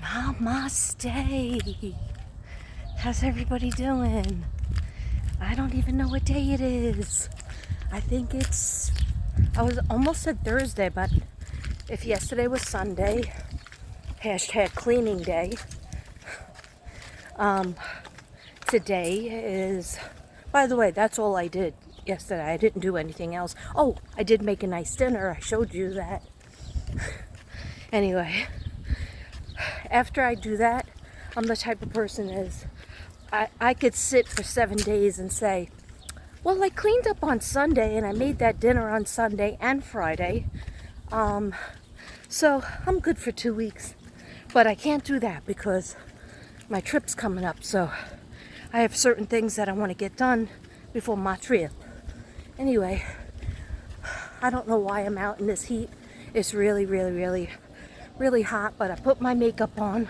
Namaste. How's everybody doing? I don't even know what day it is. I was almost said Thursday, but if yesterday was Sunday, hashtag cleaning day, today is, by the way, that's all I did yesterday. I didn't do anything else. Oh, I did make a nice dinner. I showed you that. Anyway, after I do that, I'm the type of person I could sit for 7 days and say, well, I cleaned up on Sunday and I made that dinner on Sunday and Friday. So I'm good for 2 weeks. But I can't do that because my trip's coming up. So I have certain things that I want to get done before my trip. Anyway, I don't know why I'm out in this heat. It's really, really, really, really hot. But I put my makeup on.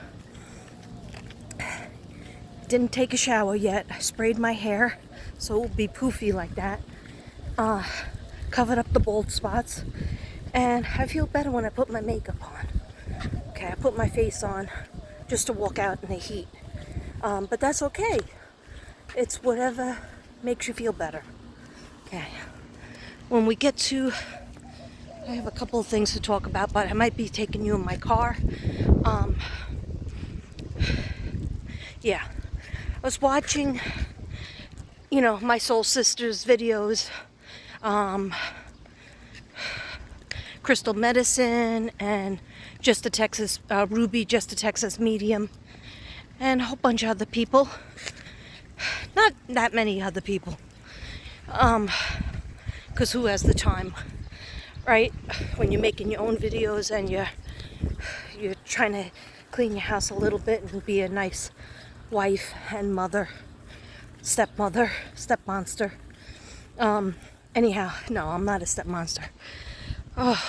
Didn't take a shower yet. I sprayed my hair so it will be poofy like that. Covered up the bald spots. And I feel better when I put my makeup on. Okay, I put my face on just to walk out in the heat. But that's okay. It's whatever makes you feel better. Okay. When we get to, I have a couple of things to talk about, but I might be taking you in my car. Yeah. I was watching, my soul sister's videos, Crystal Medicine and Just a Texas, Ruby, Just a Texas Medium, and a whole bunch of other people. Not that many other people. Because who has the time, right? When you're making your own videos and you're trying to clean your house a little bit and be a nice wife and mother, stepmother, stepmonster. Anyhow, no, I'm not a stepmonster. Oh,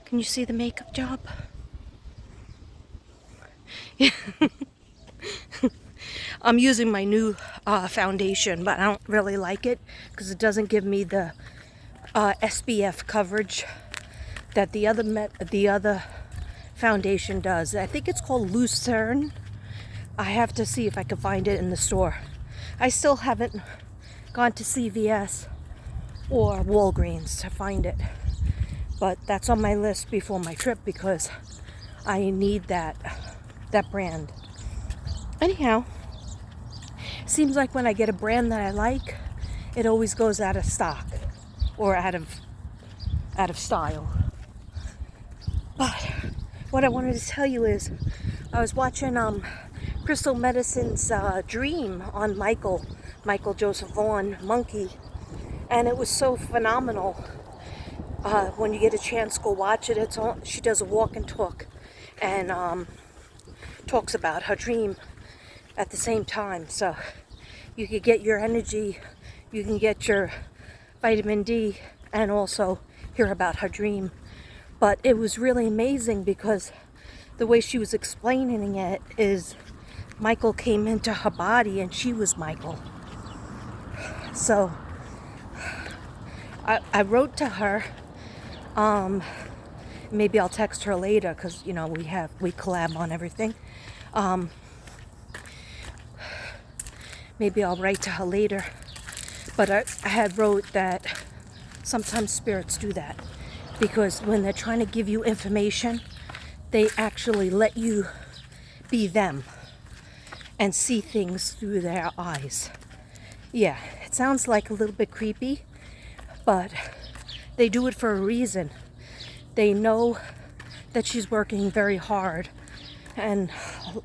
can you see the makeup job? Yeah. I'm using my new foundation, but I don't really like it because it doesn't give me the SPF coverage that the other foundation does. I think it's called Lucerne. I have to see if I can find it in the store. I still haven't gone to CVS or Walgreens to find it. But that's on my list before my trip because I need that brand. Anyhow, seems like when I get a brand that I like, it always goes out of stock or out of style. But what I wanted to tell you is I was watching Crystal Medicine's Dream on Michael Joseph Vaughn, Monkey, and it was so phenomenal. When you get a chance, go watch it. She does a walk and talk and talks about her dream at the same time. So you can get your energy, you can get your vitamin D, and also hear about her dream. But it was really amazing because the way she was explaining it is Michael came into her body and she was Michael. So I wrote to her. Maybe I'll text her later because we collab on everything. Maybe I'll write to her later. But I had wrote that sometimes spirits do that because when they're trying to give you information, they actually let you be them and see things through their eyes. Yeah, it sounds like a little bit creepy, but they do it for a reason. They know that she's working very hard, and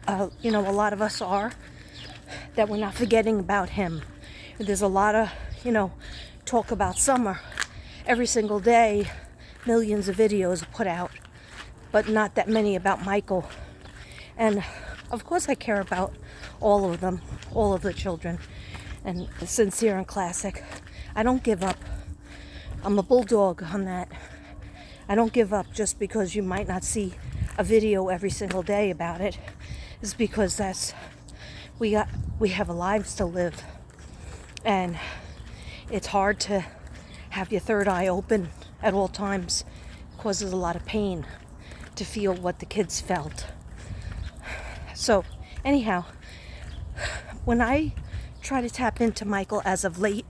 a lot of us are, that we're not forgetting about him. There's a lot of talk about Summer every single day. Millions of videos are put out, but not that many about Michael. And of course I care about all of them, all of the children, and Sincere and Classic. I don't give up. I'm a bulldog on that. I don't give up just because you might not see a video every single day about it. It's because we have lives to live, and it's hard to have your third eye open at all times. It causes a lot of pain to feel what the kids felt. So anyhow, when I try to tap into Michael as of late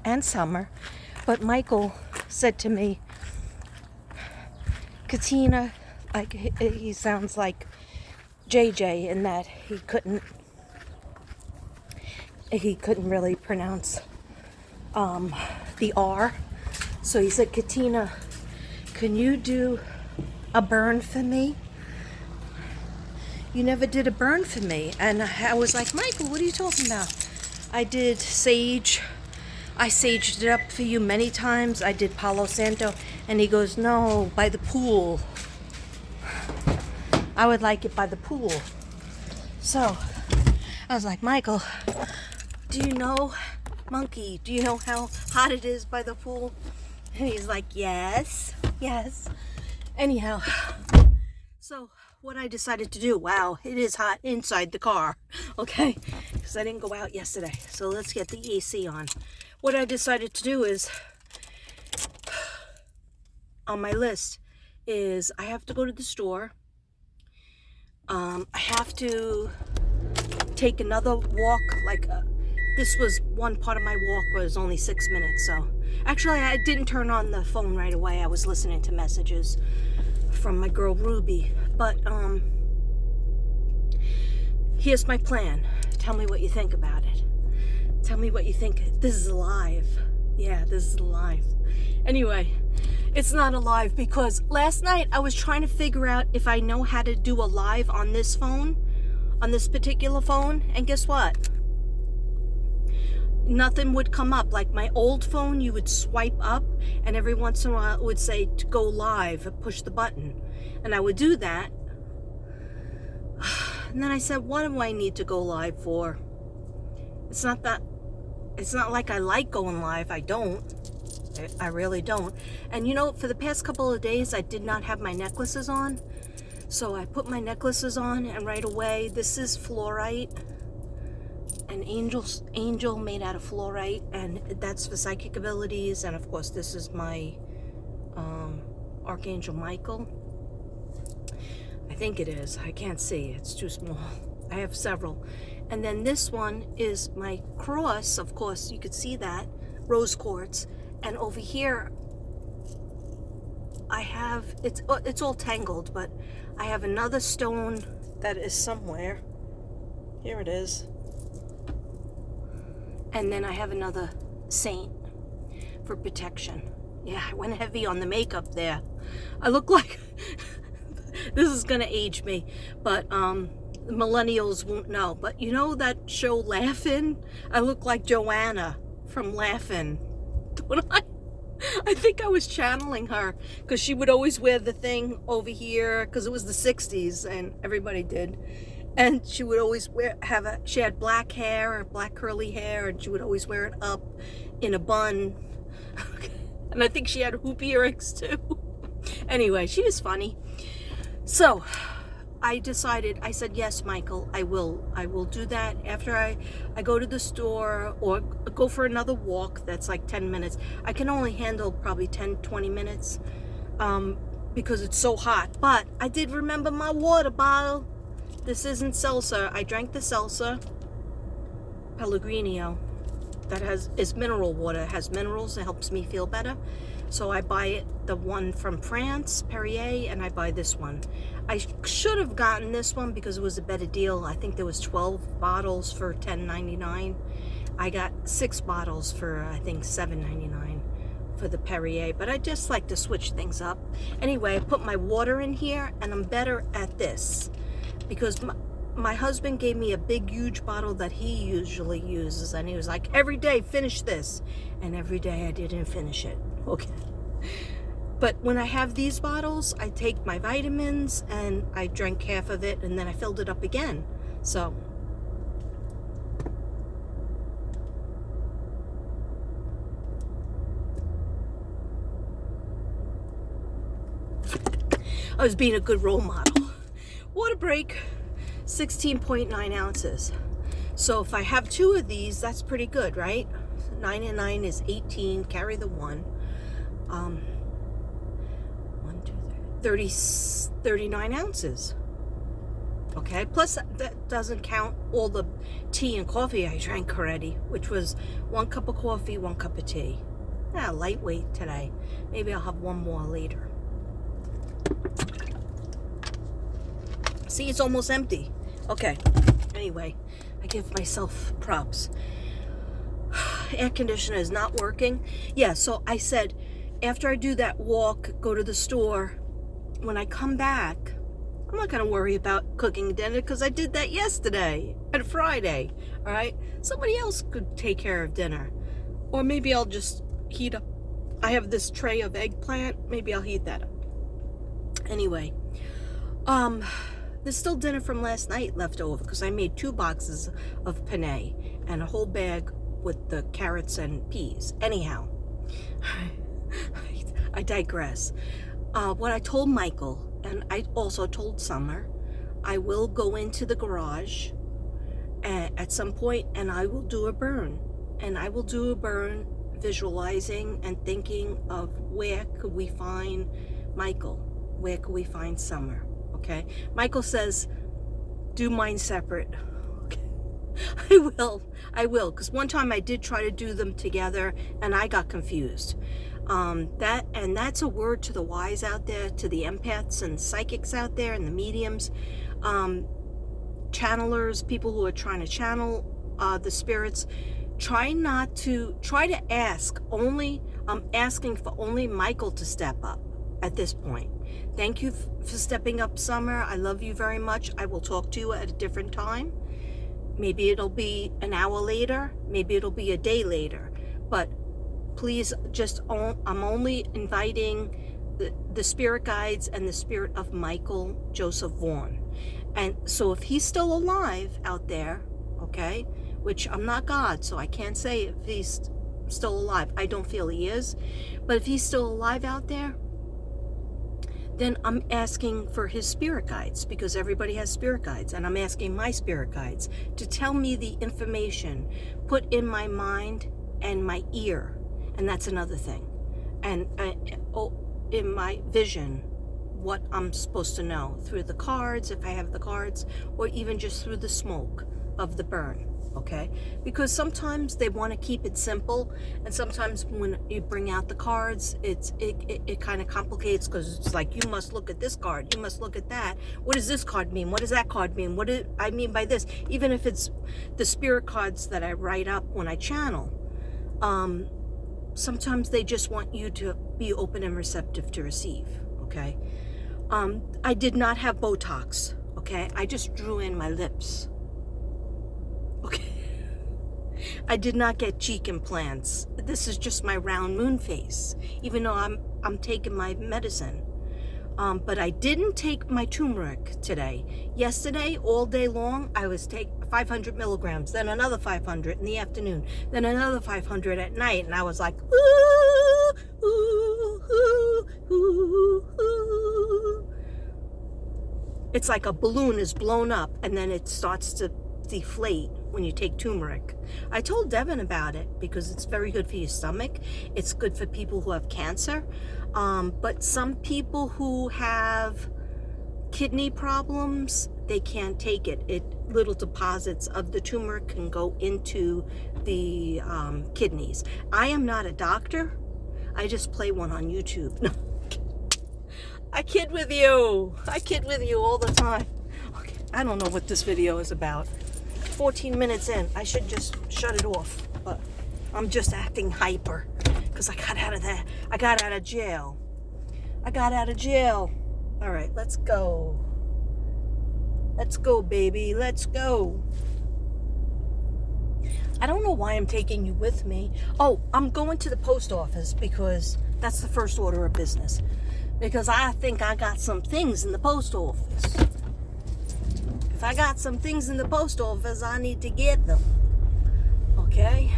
and summer, but Michael said to me, Katina, like he sounds like JJ in that he couldn't really pronounce the R. So he said, Katina, can you do a burn for me? You never did a burn for me. And I was like, Michael, what are you talking about? I did sage. I saged it up for you many times. I did Palo Santo. And he goes, no, by the pool. I would like it by the pool. So I was like, Michael, do you know, monkey, do you know how hot it is by the pool? And he's like, yes. Anyhow, so what I decided to do, wow, it is hot inside the car, okay? Because I didn't go out yesterday. So let's get the AC on. What I decided to do is, on my list, is I have to go to the store. I have to take another walk, this was one part of my walk, but it was only 6 minutes, so. Actually, I didn't turn on the phone right away. I was listening to messages from my girl Ruby. But, here's my plan. Tell me what you think about it. Tell me what you think. This is live. Yeah, this is live. Anyway, it's not a live because last night I was trying to figure out if I know how to do a live on this phone, on this particular phone, and guess what? Nothing would come up. Like my old phone, you would swipe up and every once in a while it would say to go live, push the button. And I would do that. And then I said, what do I need to go live for? It's not like I like going live. I don't. I really don't. And you know, for the past couple of days, I did not have my necklaces on. So I put my necklaces on and right away, this is fluorite. An angel made out of fluorite, and that's for psychic abilities. And of course, this is my Archangel Michael. I think it is. I can't see. It's too small. I have several. And then this one is my cross. Of course, you could see that. Rose quartz. And over here, I have, it's all tangled, but I have another stone that is somewhere. Here it is. And then I have another saint for protection. Yeah, I went heavy on the makeup there. I look like, this is gonna age me, but millennials won't know. But you know that show Laugh-In? I look like Joanna from Laugh-In. I think I was channeling her because she would always wear the thing over here because it was the 60s and everybody did. And she would always she had black hair or black curly hair, and she would always wear it up in a bun. And I think she had hoop earrings too. Anyway, she was funny. So I said, yes, Michael, I will do that after I go to the store or go for another walk that's like 10 minutes. I can only handle probably 10-20 minutes because it's so hot. But I did remember my water bottle. This isn't seltzer. I drank the seltzer, Pellegrino, that is mineral water. It has minerals. It helps me feel better. So I buy the one from France, Perrier, and I buy this one. I should have gotten this one because it was a better deal. I think there was 12 bottles for $10.99. I got 6 bottles for, I think, $7.99 for the Perrier. But I just like to switch things up. Anyway, I put my water in here, and I'm better at this. Because my husband gave me a big, huge bottle that he usually uses. And he was like, every day, finish this. And every day I didn't finish it. Okay. But when I have these bottles, I take my vitamins and I drank half of it and then I filled it up again. So. I was being a good role model. Water break, 16.9 ounces. So if I have 2 of these, that's pretty good, right? 9 and 9 is 18, carry the 1. 39 ounces. Okay, plus that doesn't count all the tea and coffee I drank already, which was 1 cup of coffee, 1 cup of tea. Yeah, lightweight today. Maybe I'll have one more later. See, it's almost empty. Okay, anyway, I give myself props. Air conditioner is not working. Yeah, so I said, after I do that walk, go to the store, when I come back, I'm not going to worry about cooking dinner because I did that yesterday and Friday, all right? Somebody else could take care of dinner. Or maybe I'll just heat up. I have this tray of eggplant. Maybe I'll heat that up. Anyway, there's still dinner from last night left over because I made 2 boxes of penne and a whole bag with the carrots and peas. Anyhow, I digress. What I told Michael, and I also told Summer, I will go into the garage at some point and I will do a burn. And I will do a burn visualizing and thinking of where could we find Michael? Where could we find Summer? Okay. Michael says, do mine separate. Okay. I will. Because one time I did try to do them together and I got confused. That's a word to the wise out there, to the empaths and psychics out there and the mediums, channelers, people who are trying to channel the spirits. Try to ask only, I'm asking for only Michael to step up at this point. Thank you for stepping up, Summer. I love you very much. I will talk to you at a different time. Maybe it'll be an hour later. Maybe it'll be a day later. But please, I'm only inviting the spirit guides and the spirit of Michael Joseph Vaughn. And so if he's still alive out there, okay, which I'm not God, so I can't say if he's still alive. I don't feel he is. But if he's still alive out there, then I'm asking for his spirit guides, because everybody has spirit guides, and I'm asking my spirit guides to tell me the information put in my mind and my ear. And that's another thing. And in my vision, what I'm supposed to know through the cards, if I have the cards, or even just through the smoke of the burn. Okay, because sometimes they want to keep it simple, and sometimes when you bring out the cards, it kind of complicates, because it's like, you must look at this card, you must look at that. What does this card mean? What does that card mean? What do I mean by this? Even if it's the spirit cards that I write up when I channel, sometimes they just want you to be open and receptive to receive. Okay, I did not have Botox. Okay, I just drew in my lips. Okay, I did not get cheek implants. This is just my round moon face, even though I'm taking my medicine. But I didn't take my turmeric today. Yesterday, all day long, I was taking 500 milligrams, then another 500 in the afternoon, then another 500 at night, and I was like, ooh, ooh, ooh, ooh, ooh. It's like a balloon is blown up, and then it starts to deflate when you take turmeric. I told Devin about it because it's very good for your stomach. It's good for people who have cancer. But some people who have kidney problems, they can't take it. Little deposits of the turmeric can go into the kidneys. I am not a doctor. I just play one on YouTube. No, I kid with you. I kid with you all the time. Okay, I don't know what this video is about. 14 minutes in, I should just shut it off, but I'm just acting hyper because I got out of jail. I got out of jail. All right, let's go. Let's go, baby. Let's go. I don't know why I'm taking you with me. Oh, I'm going to the post office because that's the first order of business. Because I think I got some things in the post office. If I got some things in the post office, I need to get them. Okay?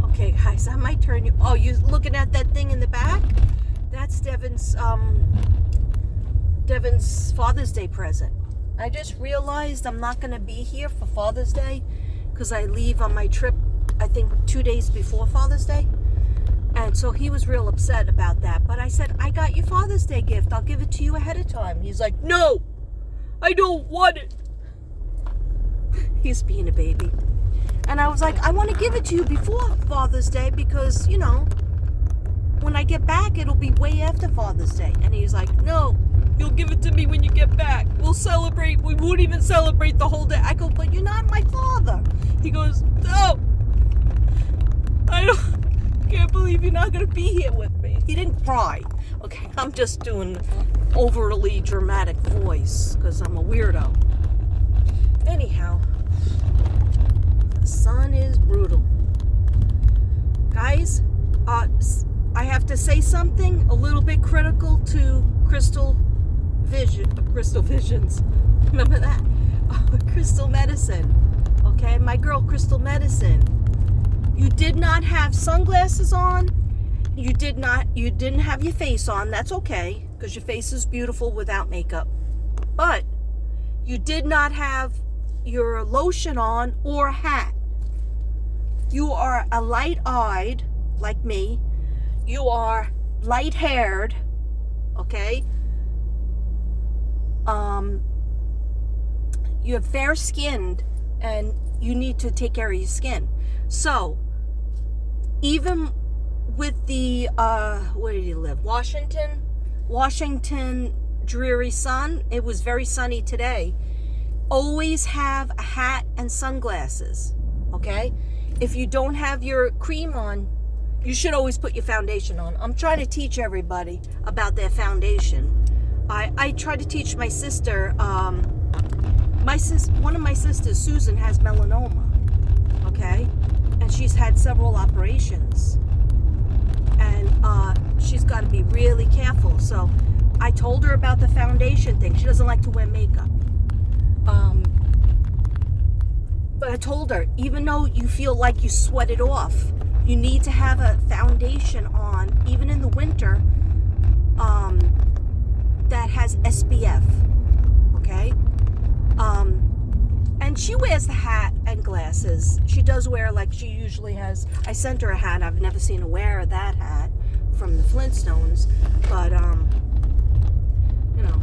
Okay, guys, I might turn you... Oh, you looking at that thing in the back? That's Devin's Father's Day present. I just realized I'm not going to be here for Father's Day because I leave on my trip, I think, 2 days before Father's Day. And And so he was real upset about that. But I said, I got your Father's Day gift. I'll give it to you ahead of time. He's like, no, I don't want it. He's being a baby. And I was like, I want to give it to you before Father's Day because, you know, when I get back, it'll be way after Father's Day. And he's like, no, you'll give it to me when you get back. We'll celebrate. We won't even celebrate the whole day. I go, but you're not my father. He goes, no, can't believe you're not going to be here with me. He didn't cry. Okay, I'm just doing overly dramatic voice because I'm a weirdo. Anyhow, the sun is brutal. Guys, I have to say something a little bit critical to Crystal Visions. Remember that? Crystal Medicine. Okay, my girl Crystal Medicine. You did not have sunglasses on. You didn't have your face on. That's okay, because your face is beautiful without makeup. But you did not have your lotion on or a hat. You are a light-eyed, like me. You are light-haired, okay? You're fair-skinned, and you need to take care of your skin. So, even with the, where did you live? Washington dreary sun. It was very sunny today. Always have a hat and sunglasses, okay? If you don't have your cream on, you should always put your foundation on. I'm trying to teach everybody about their foundation. I try to teach my sister, one of my sisters, Susan, has melanoma, okay? And she's had several operations. And she's got to be really careful. So I told her about the foundation thing. She doesn't like to wear makeup. But I told her, even though you feel like you sweat it off, you need to have a foundation on, even in the winter, that has SPF, okay? And she wears the hat and glasses. She does wear, like, she usually has, I sent her a hat. I've never seen her wear that hat from the Flintstones. But, you know,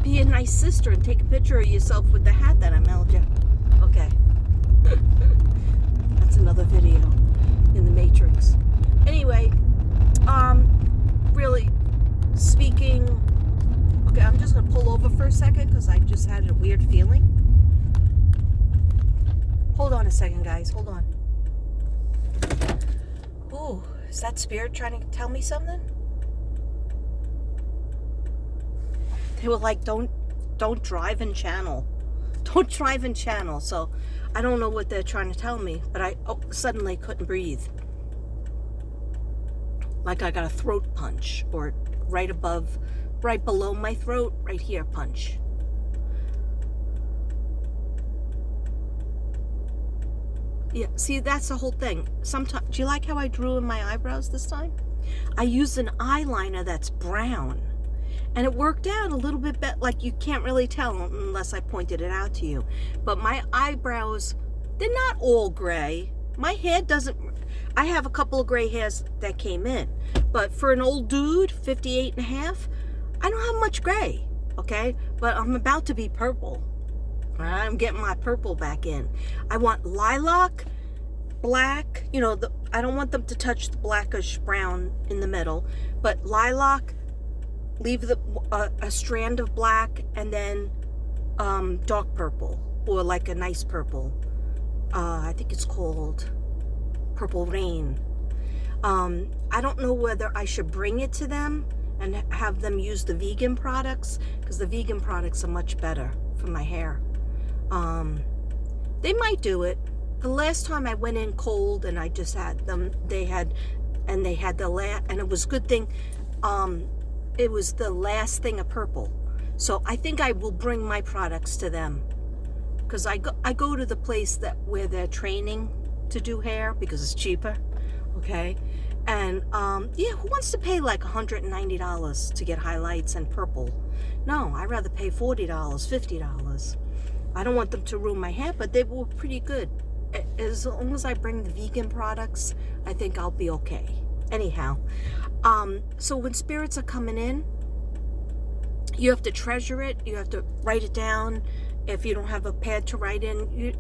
be a nice sister and take a picture of yourself with the hat that I mailed you. Okay. That's another video in the Matrix. Anyway, really speaking, okay, I'm just going to pull over for a second because I just had a weird feeling. Hold on a second, guys. Hold on. Ooh, is that spirit trying to tell me something? They were like, don't drive and channel. Don't drive and channel. So I don't know what they're trying to tell me, but I suddenly couldn't breathe. Like I got a throat punch, or right below my throat, right here, punch. Yeah, see, that's the whole thing. Sometimes, do you like how I drew in my eyebrows this time? I used an eyeliner that's brown, and it worked out a little bit better. Like, you can't really tell unless I pointed it out to you. But my eyebrows, they're not all gray. My hair doesn't, I have a couple of gray hairs that came in. But for an old dude, 58 and a half, I don't have much gray, okay? But I'm about to be purple. I'm getting my purple back in. I want lilac, black, you know, I don't want them to touch the blackish brown in the middle, but lilac, leave a strand of black, and then dark purple, or like a nice purple. I think it's called Purple Rain. I don't know whether I should bring it to them and have them use the vegan products, because the vegan products are much better for my hair. They might do it. The last time I went in cold and I just had them, and it was a good thing, it was the last thing of purple. So I think I will bring my products to them, because I go to the place where they're training to do hair, because it's cheaper, okay? And yeah, who wants to pay like $190 to get highlights and purple? No, I'd rather pay $40, $50. I don't want them to ruin my hair, but they were pretty good. as long as I bring the vegan products, I think I'll be okay. Anyhow, so when spirits are coming in, you have to treasure it. You have to write it down. If you don't have a pad to write in,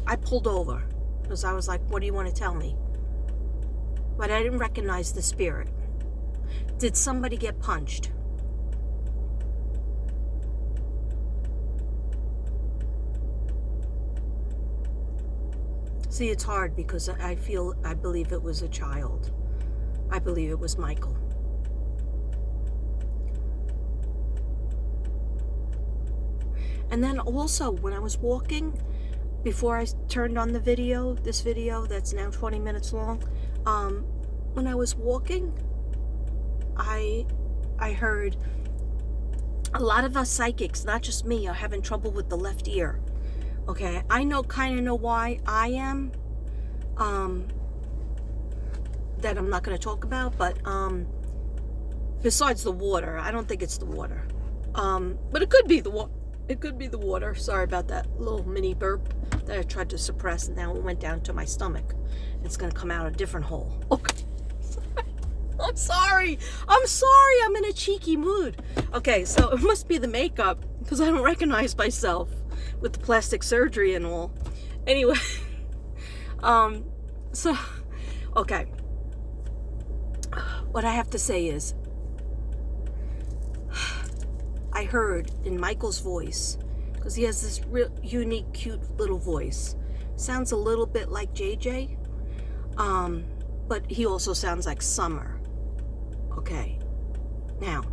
I pulled over because I was like, what do you want to tell me? But I didn't recognize the spirit. Did somebody get punched? See, it's hard because I believe it was a child. I believe it was Michael. And then also, when I was walking, before I turned on the video, this video that's now 20 minutes long, when I was walking, I heard a lot of us psychics, not just me, are having trouble with the left ear. Okay, I kind of know why I am, that I'm not going to talk about, but besides the water, I don't think it's the water, but it could be the water. It could be the water. Sorry about that little mini burp that I tried to suppress, and now it went down to my stomach. It's going to come out a different hole. Okay. I'm sorry. I'm in a cheeky mood. Okay, so it must be the makeup because I don't recognize myself with the plastic surgery and all. Anyway, so, okay. What I have to say is, I heard in Michael's voice, because he has this real unique, cute little voice. Sounds a little bit like JJ, but he also sounds like Summer. Okay. Now,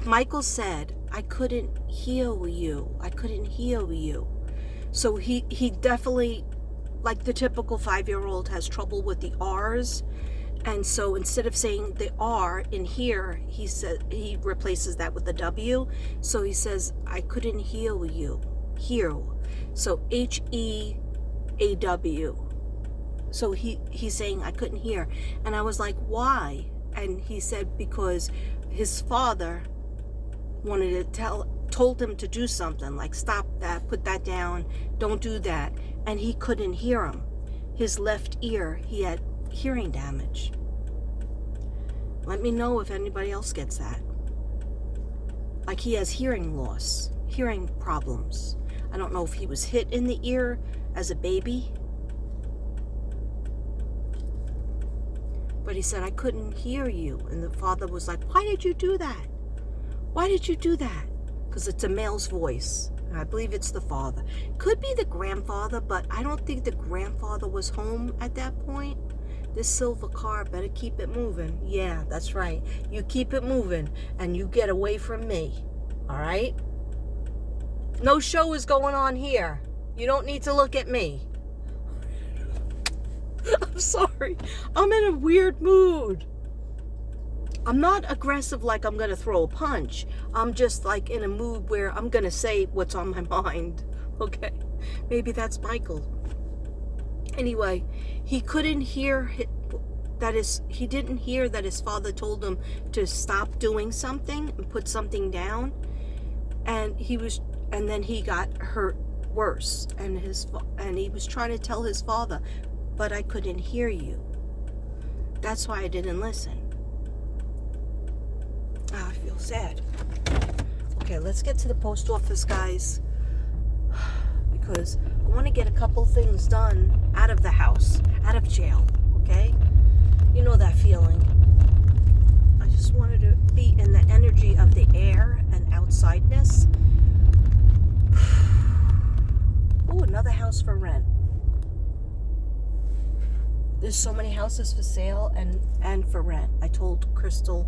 Michael said, I couldn't heal you. I couldn't heal you. So he definitely, like the typical 5-year-old, has trouble with the R's. And so instead of saying the R in here, he replaces that with a W. So he says, I couldn't heal you. Heal. So Heaw. So he's saying, I couldn't hear. And I was like, why? And he said, because his father told him to do something, like stop that, put that down, don't do that. And he couldn't hear him. His left ear, he had hearing damage. Let me know if anybody else gets that. Like he has hearing loss, hearing problems. I don't know if he was hit in the ear as a baby. But he said, I couldn't hear you. And the father was like, why did you do that? Why did you do that? Because it's a male's voice. And I believe it's the father. Could be the grandfather, but I don't think the grandfather was home at that point. This silver car, better keep it moving. Yeah, that's right. You keep it moving and you get away from me. All right? No show is going on here. You don't need to look at me. I'm sorry. I'm in a weird mood. I'm not aggressive like I'm going to throw a punch. I'm just like in a mood where I'm going to say what's on my mind. Okay? Maybe that's Michael. Anyway, he couldn't hear he didn't hear that his father told him to stop doing something and put something down, and then he got hurt worse, and he was trying to tell his father, but I couldn't hear you. That's why I didn't listen. I feel sad. Okay, let's get to the post office, guys, because I want to get a couple things done out of the house, out of jail, okay? You know that feeling. I just wanted to be in the energy of the air and outsideness. Oh, another house for rent. There's so many houses for sale and for rent. I told Crystal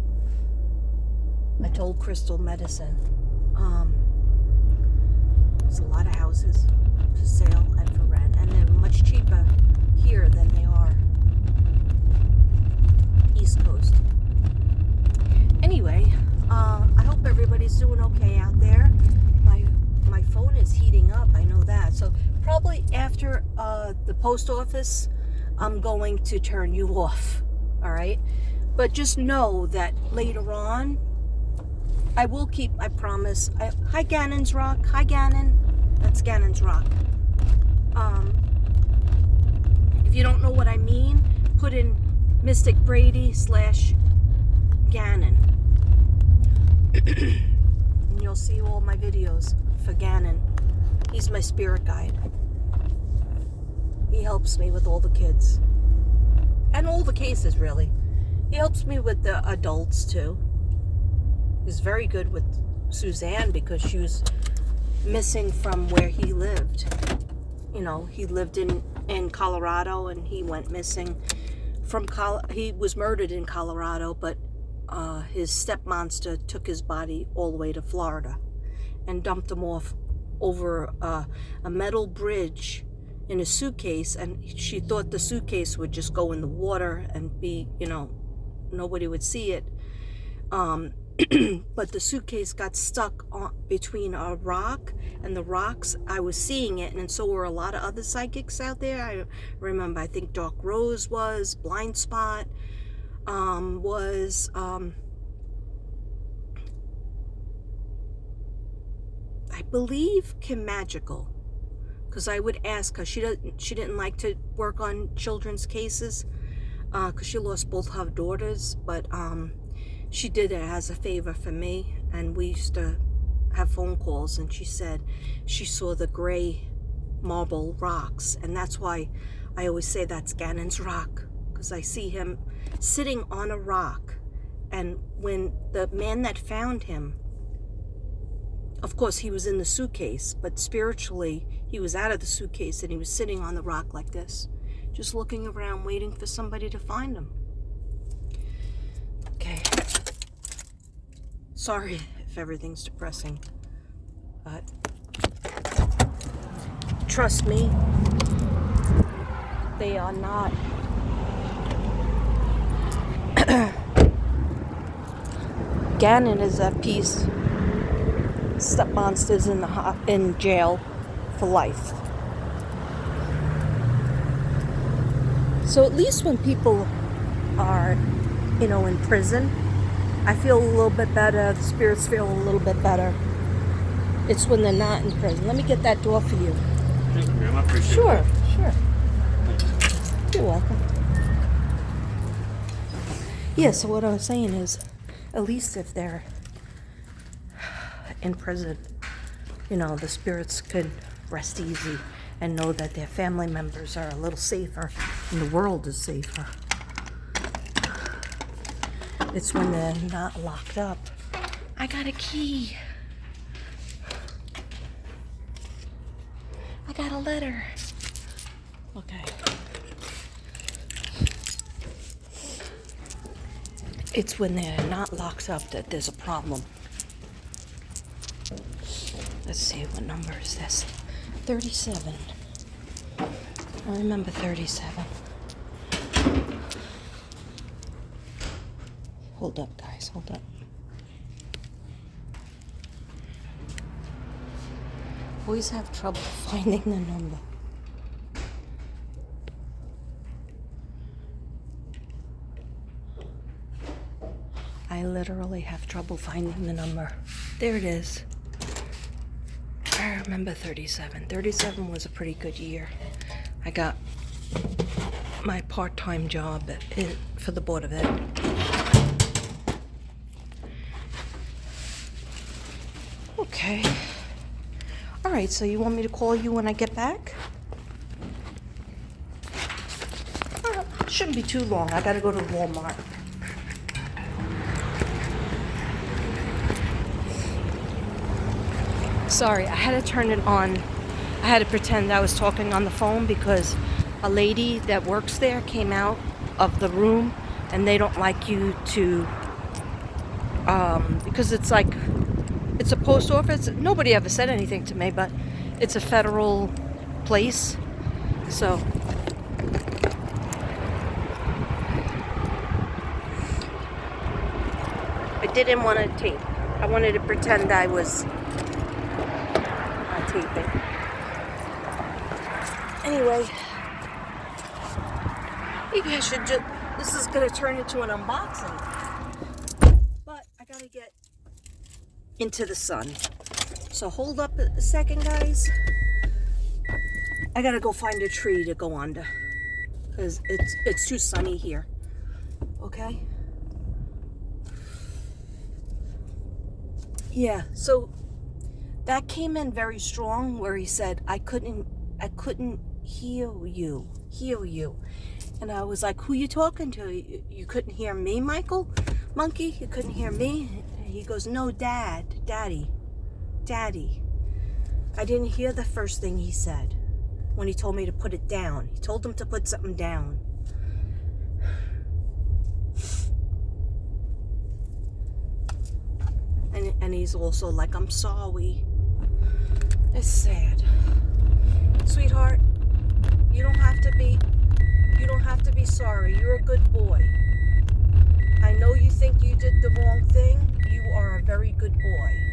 Medicine. There's a lot of houses for sale and for rent, and they're much cheaper here than they are East Coast. Anyway, I hope everybody's doing okay out there. My phone is heating up, I know that. So probably after the post office, I'm going to turn you off. All right? But just know that later on, I will keep, I promise. Hi, Gannon's Rock. Hi, Gannon. That's Gannon's Rock. If you don't know what I mean, put in Mystic Brady / Gannon. And you'll see all my videos for Gannon. He's my spirit guide. He helps me with all the kids. And all the cases, really. He helps me with the adults, too. He's very good with Suzanne because she was missing from where he lived. You know, he lived in Colorado, and he went missing from he was murdered in Colorado, but his stepmonster took his body all the way to Florida and dumped him off over a metal bridge in a suitcase, and she thought the suitcase would just go in the water and be, you know, nobody would see it. But the suitcase got stuck between a rock, and the rocks, I was seeing it, and so were a lot of other psychics out there. I remember, I think Dark Rose was, Blind Spot was, I believe Kim Magical, because I would ask her. She didn't like to work on children's cases because she lost both her daughters, but she did it as a favor for me, and we used to have phone calls, and she said she saw the gray marble rocks, and that's why I always say that's Gannon's rock, because I see him sitting on a rock. And when the man that found him, of course he was in the suitcase, but spiritually he was out of the suitcase, and he was sitting on the rock like this, just looking around, waiting for somebody to find him. Okay. Sorry if everything's depressing, but trust me, they are not. Gannon is at peace. Stepmonster's in jail for life. So at least when people are, you know, in prison, I feel a little bit better. The spirits feel a little bit better. It's when they're not in prison. Let me get that door for you. Thank you, ma'am. I appreciate Sure, that. sure. You're welcome. Yeah, so what I was saying is, at least if they're in prison, you know, the spirits could rest easy and know that their family members are a little safer and the world is safer. It's when they're not locked up. I got a key. I got a letter. Okay. It's when they're not locked up that there's a problem. Let's see, what number is this? 37. I remember 37. Hold up, guys, hold up. Always have trouble finding the number. I literally have trouble finding the number. There it is. I remember 37. 37 was a pretty good year. I got my part-time job for the Board of Ed. Okay. All right, so you want me to call you when I get back? Shouldn't be too long. I gotta go to Walmart. Sorry, I had to turn it on. I had to pretend I was talking on the phone because a lady that works there came out of the room, and they don't like you to, because it's like, it's a post office. Nobody ever said anything to me, but it's a federal place, so. I didn't want to tape. I wanted to pretend I was taping. Anyway, maybe I should just, this is going to turn into an unboxing, but I got to get into the sun. So hold up a second, guys. I got to go find a tree to go under. because it's too sunny here. Okay? Yeah, so that came in very strong where he said, I couldn't hear you. And I was like, who you talking to? You couldn't hear me, Michael? Monkey, you couldn't hear me? And he goes, no, daddy. I didn't hear the first thing he said when he told me to put it down. He told him to put something down. And he's also like, I'm sorry. It's sad. Sweetheart, you don't have to be sorry. You're a good boy. I know you think you did the wrong thing. You are a very good boy.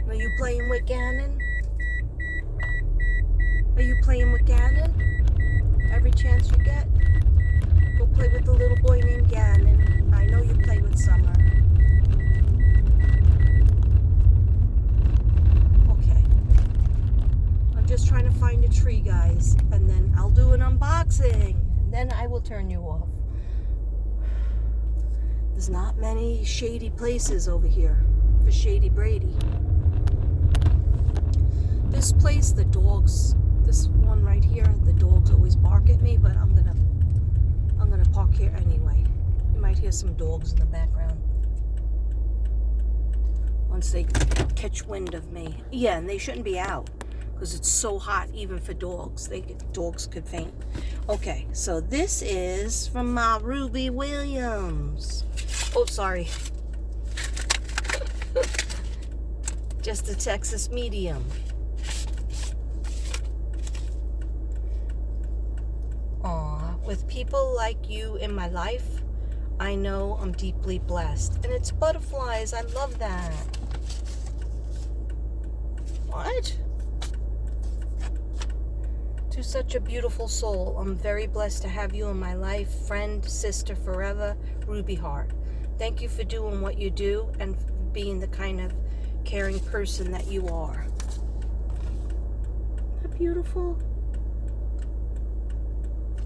Are you playing with Gannon? Are you playing with Gannon? Every chance you get, go play with the little boy named Gannon. I know you play with Summer. Okay. I'm just trying to find a tree, guys, and then I'll do an unboxing, and then I will turn you off. There's not many shady places over here for Shady Brady. This place, the dogs, this one right here, the dogs always bark at me, but I'm gonna park here anyway. You might hear some dogs in the background once they catch wind of me. Yeah, and they shouldn't be out because it's so hot even for dogs. Dogs could faint. Okay, so this is from Ruby Williams. Oh, sorry. Just a Texas medium. With people like you in my life, I know I'm deeply blessed. And it's butterflies. I love that. What? To such a beautiful soul. I'm very blessed to have you in my life. Friend, sister, forever, Ruby Heart. Thank you for doing what you do and being the kind of caring person that you are. Isn't that beautiful?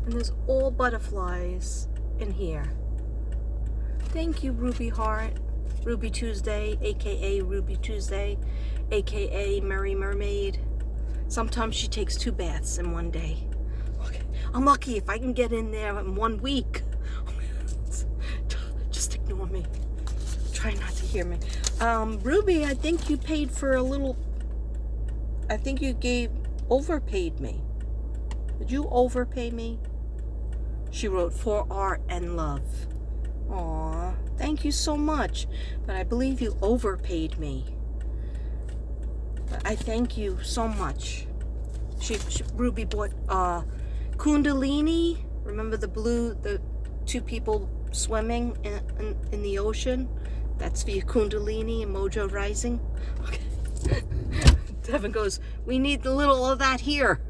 And there's all butterflies in here. Thank you, Ruby Heart. Ruby Tuesday, aka Ruby Tuesday, aka Merry Mermaid. Sometimes she takes 2 baths in one day. Okay. I'm lucky if I can get in there in 1 week. Just ignore me. Try not to hear me. Ruby, I think you paid for a little. I think you overpaid me. Did you overpay me? She wrote, for art and love. Aw, thank you so much. But I believe you overpaid me. But I thank you so much. Ruby bought Kundalini. Remember the 2 people swimming in the ocean? That's for your Kundalini and Mojo Rising. Okay. Devin goes, we need a little of that here.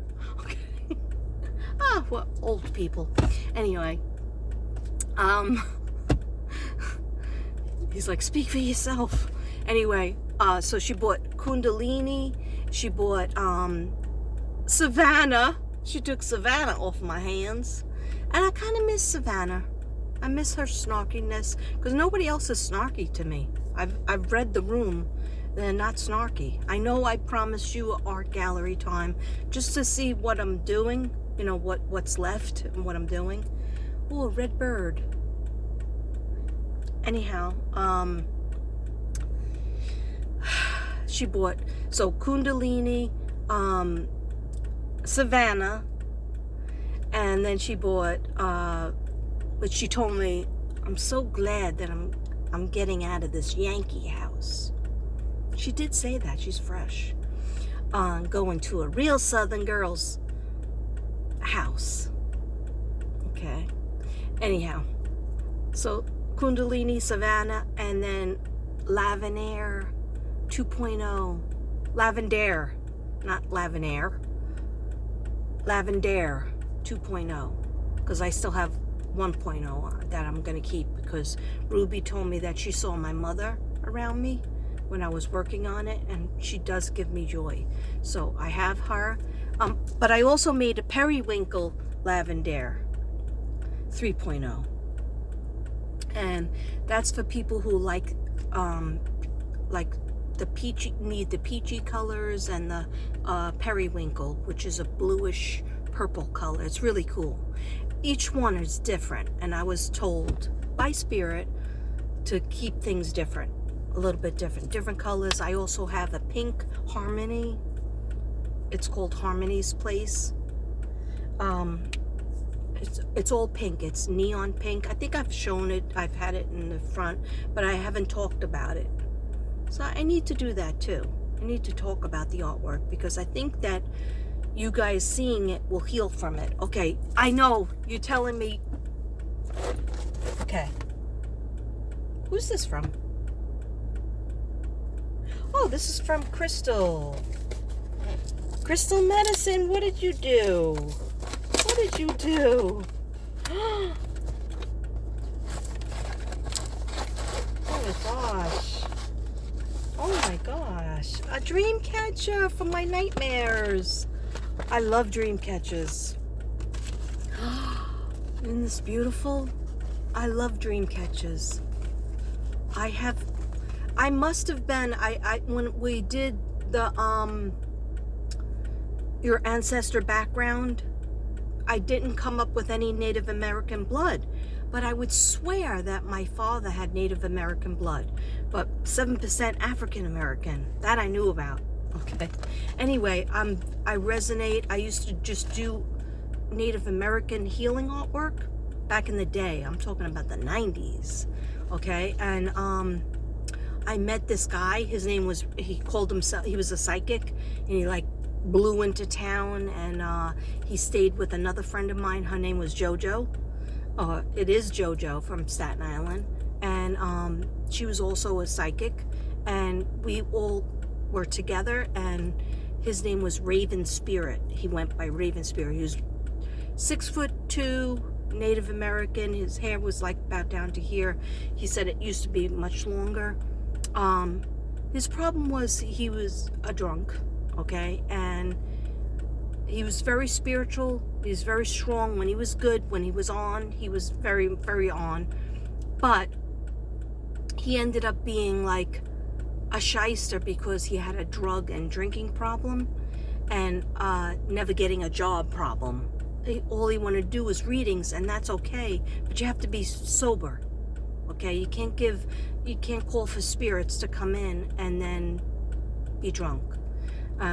Well, old people. Anyway, he's like, speak for yourself. Anyway, so she bought Kundalini. She bought Savannah. She took Savannah off my hands. And I kind of miss Savannah. I miss her snarkiness because nobody else is snarky to me. I've read The Room. They're not snarky. I know I promised you an art gallery time just to see what I'm doing. You know, what's left and what I'm doing. Oh, a red bird. Anyhow, she bought, so Kundalini, Savannah, and then she bought, but she told me, I'm so glad that I'm getting out of this Yankee house. She did say that. She's fresh. Going to a real Southern girl's house. Okay. Anyhow, so Kundalini, Savannah, and then Lavender 2.0. Lavender, not Lavender. Lavender 2.0. Because I still have 1.0 that I'm going to keep because Ruby told me that she saw my mother around me when I was working on it, and she does give me joy. So I have her. But I also made a periwinkle lavender 3.0. And that's for people who like the peachy, need the peachy colors, and the periwinkle, which is a bluish purple color. It's really cool. Each one is different, and I was told by Spirit to keep things different, a little bit different colors. I also have a pink Harmony. It's called Harmony's Place. It's all pink. It's neon pink. I think I've shown it. I've had it in the front, but I haven't talked about it. So I need to do that too. I need to talk about the artwork, because I think that you guys seeing it will heal from it. Okay, I know you're telling me. Okay. Who's this from? Oh, this is from Crystal. Crystal Medicine, what did you do? What did you do? Oh my gosh. Oh my gosh. A dream catcher for my nightmares. I love dream catchers. Isn't this beautiful? I love dream catchers. I must have been, when we did the, your ancestor background, I didn't come up with any Native American blood, but I would swear that my father had Native American blood, but 7% African American. That I knew about. Okay. Anyway, I resonate. I used to just do Native American healing artwork back in the day. I'm talking about the 90s. Okay. And I met this guy. His name was, he called himself, he was a psychic, and he like blew into town, and he stayed with another friend of mine. Her name was JoJo. It is JoJo from Staten Island, and she was also a psychic, and we all were together, and his name was Raven Spirit. He went by Raven Spirit. He was 6'2", Native American. His hair was like about down to here. He said it used to be much longer. His problem was he was a drunk, okay, and he was very spiritual. He was very strong when he was good. When he was on, he was very, very on. But he ended up being like a shyster because he had a drug and drinking problem, and never getting a job problem. All he wanted to do was readings, and that's okay, but you have to be sober. Okay, you can't call for spirits to come in and then be drunk.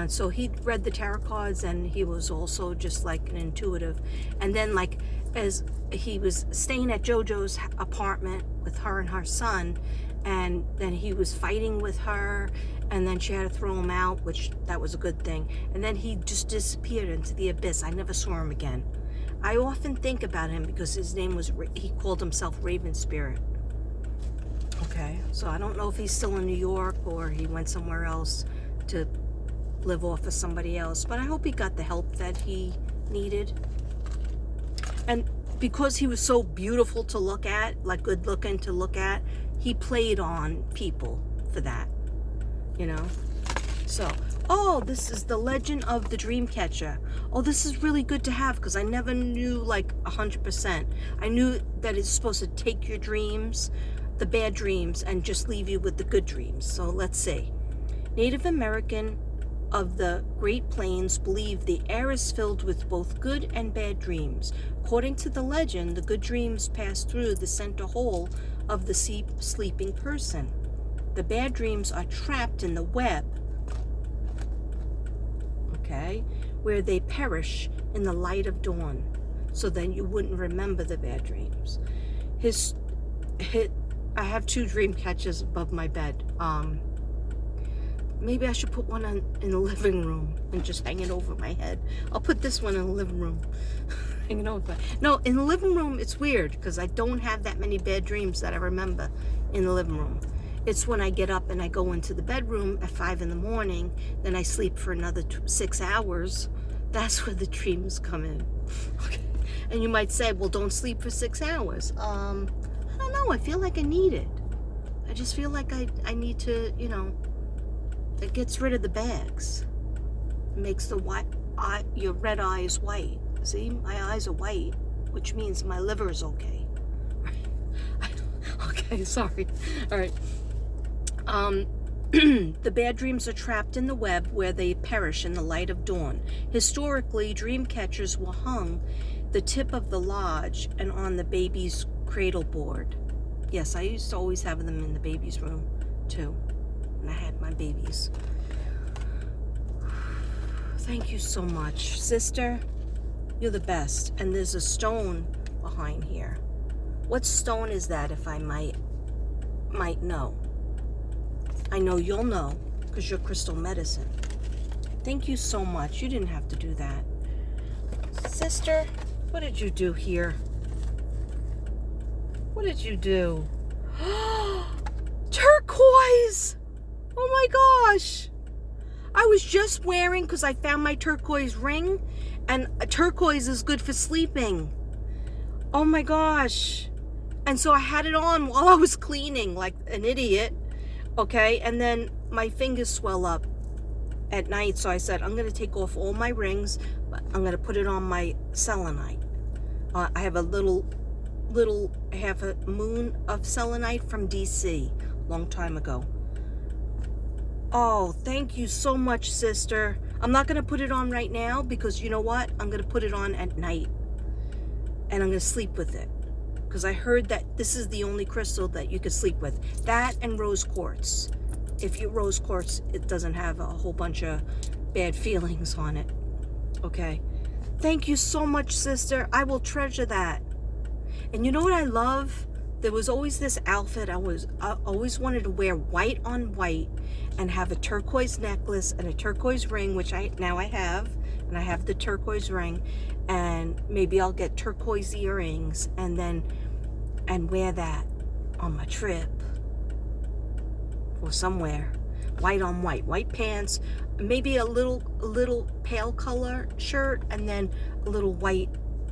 So he read the tarot cards, and he was also just like an intuitive. And then like as he was staying at JoJo's apartment with her and her son, and then he was fighting with her, and then she had to throw him out, which that was a good thing. And then he just disappeared into the abyss. I never saw him again. I often think about him because his name was, he called himself Raven Spirit. Okay, so I don't know if he's still in New York or he went somewhere else to live off of somebody else, but I hope he got the help that he needed. And because he was so beautiful to look at, like good looking to look at, he played on people for that, you know. So, oh, this is the Legend of the Dreamcatcher. Oh, this is really good to have, because I never knew like 100%. I knew that it's supposed to take your dreams, the bad dreams, and just leave you with the good dreams. So let's see. Native American of the Great Plains believe the air is filled with both good and bad dreams. According to the legend, the good dreams pass through the center hole of the sleeping person. The bad dreams are trapped in the web, okay, where they perish in the light of dawn. So then you wouldn't remember the bad dreams. I have 2 dream catchers above my bed. Maybe I should put one in the living room and just hang it over my head. I'll put this one in the living room. Hanging over. No, in the living room, it's weird because I don't have that many bad dreams that I remember in the living room. It's when I get up and I go into the bedroom at 5 in the morning, then I sleep for another 6 hours. That's where the dreams come in. Okay. And you might say, well, don't sleep for 6 hours. I don't know. I feel like I need it. I just feel like I need to, you know, It gets rid of the bags. It makes the your red eyes white. See, my eyes are white, which means my liver is okay. Okay, sorry. All right. The bad dreams are trapped in the web where they perish in the light of dawn. Historically, dream catchers were hung the tip of the lodge and on the baby's cradle board. Yes, I used to always have them in the baby's room too, when I had my babies. Thank you so much, sister. You're the best. And there's a stone behind here. What stone is that, if I might know? I know you'll know, because you're crystal medicine. Thank you so much. You didn't have to do that. Sister, what did you do here? What did you do? Turquoise! Oh my gosh! I was just wearing, because I found my turquoise ring, and a turquoise is good for sleeping. Oh my gosh. And so I had it on while I was cleaning like an idiot. Okay, and then my fingers swell up at night, so I said, I'm going to take off all my rings, but I'm going to put it on my selenite. I have a little half a moon of selenite from DC, long time ago. Oh, thank you so much, sister. I'm not going to put it on right now, because you know what? I'm going to put it on at night, and I'm going to sleep with it. Because I heard that this is the only crystal that you could sleep with. That and rose quartz. If you rose quartz, it doesn't have a whole bunch of bad feelings on it. Okay. Thank you so much, sister. I will treasure that. And you know what I love? There was always this outfit. I always wanted to wear white on white and have a turquoise necklace and a turquoise ring, which now I have. And I have the turquoise ring. And maybe I'll get turquoise earrings and wear that on my trip or somewhere. White on white, white pants, maybe a little pale color shirt, and then a little white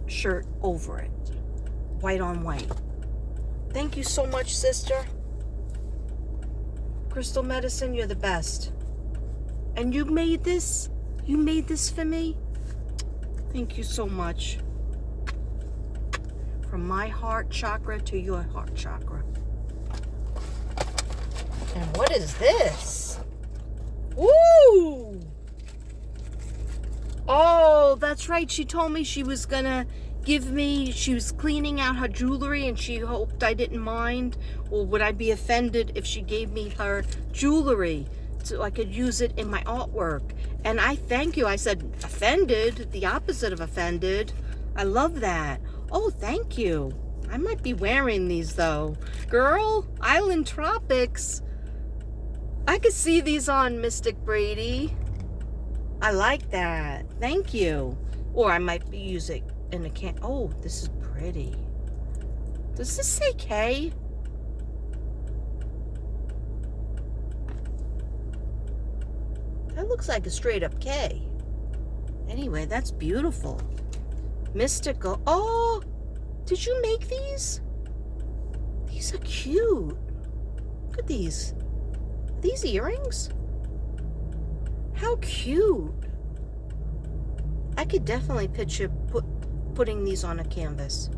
shirt over it. White on white. Thank you so much, sister. Crystal medicine, you're the best. And you made this for me? Thank you so much. From my heart chakra to your heart chakra. And what is this? Woo! Oh, that's right. She told me she was gonna she was cleaning out her jewelry and she hoped I didn't mind, or would I be offended if she gave me her jewelry so I could use it in my artwork. And I thank you. I said, offended? The opposite of offended. I love that. Oh, thank you. I might be wearing these though. Girl, Island Tropics. I could see these on Mystic Brady. I like that. Thank you. Or I might be using in a can. Oh, this is pretty. Does this say K? That looks like a straight up K. Anyway, that's beautiful. Mystical. Oh, did you make these? These are cute. Look at these. Are these earrings? How cute. I could definitely picture putting these on a canvas.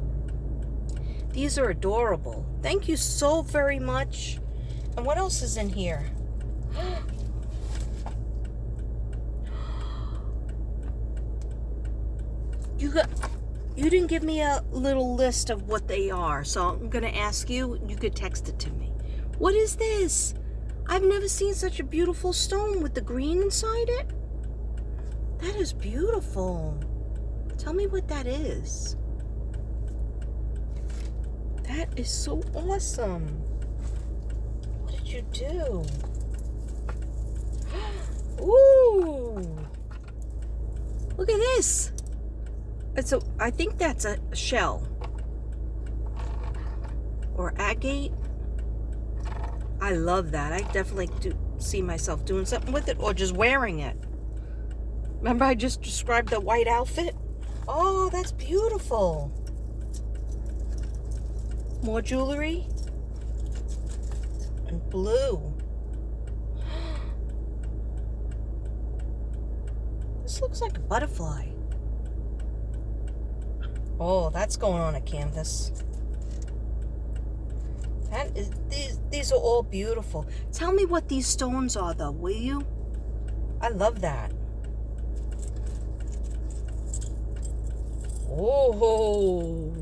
These are adorable. Thank you so very much. And what else is in here? You didn't give me a little list of what they are, so I'm going to ask you. You could text it to me. What is this? I've never seen such a beautiful stone with the green inside it. That is beautiful. Tell me what that is. That is so awesome. What did you do? Ooh. Look at this. I think that's a shell. Or agate. I love that. I definitely do see myself doing something with it or just wearing it. Remember I just described the white outfit? Oh, that's beautiful. More jewelry. And blue. This looks like a butterfly. Oh, that's going on a canvas. That is, these are all beautiful. Tell me what these stones are, though, will you? I love that. Oh.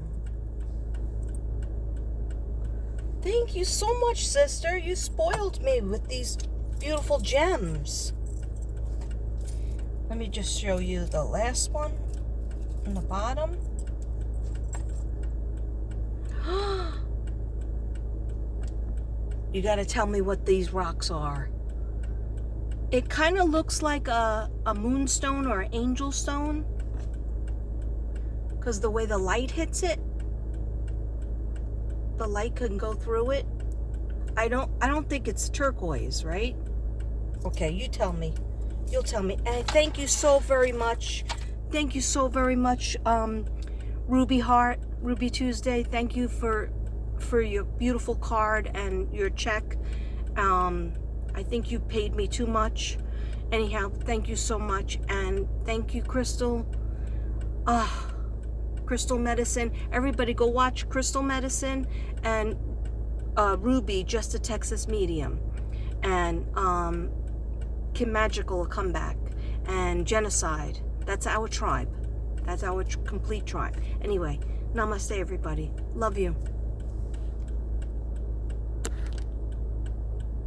Thank you so much, sister. You spoiled me with these beautiful gems. Let me just show you the last one on the bottom. You gotta tell me what these rocks are. It kind of looks like a moonstone or an angel stone, because the way the light hits it, the light can go through it. I don't think it's turquoise, right? Okay, you tell me. You'll tell me. And thank you so very much. Thank you so very much, Ruby Heart, Ruby Tuesday. Thank you for your beautiful card and your check. I think you paid me too much. Anyhow, thank you so much. And thank you, Crystal. Crystal Medicine. Everybody go watch Crystal Medicine and Ruby, Just a Texas Medium. And Kim Magical will come back. And Genocide. That's our tribe. That's our complete tribe. Anyway, namaste, everybody. Love you.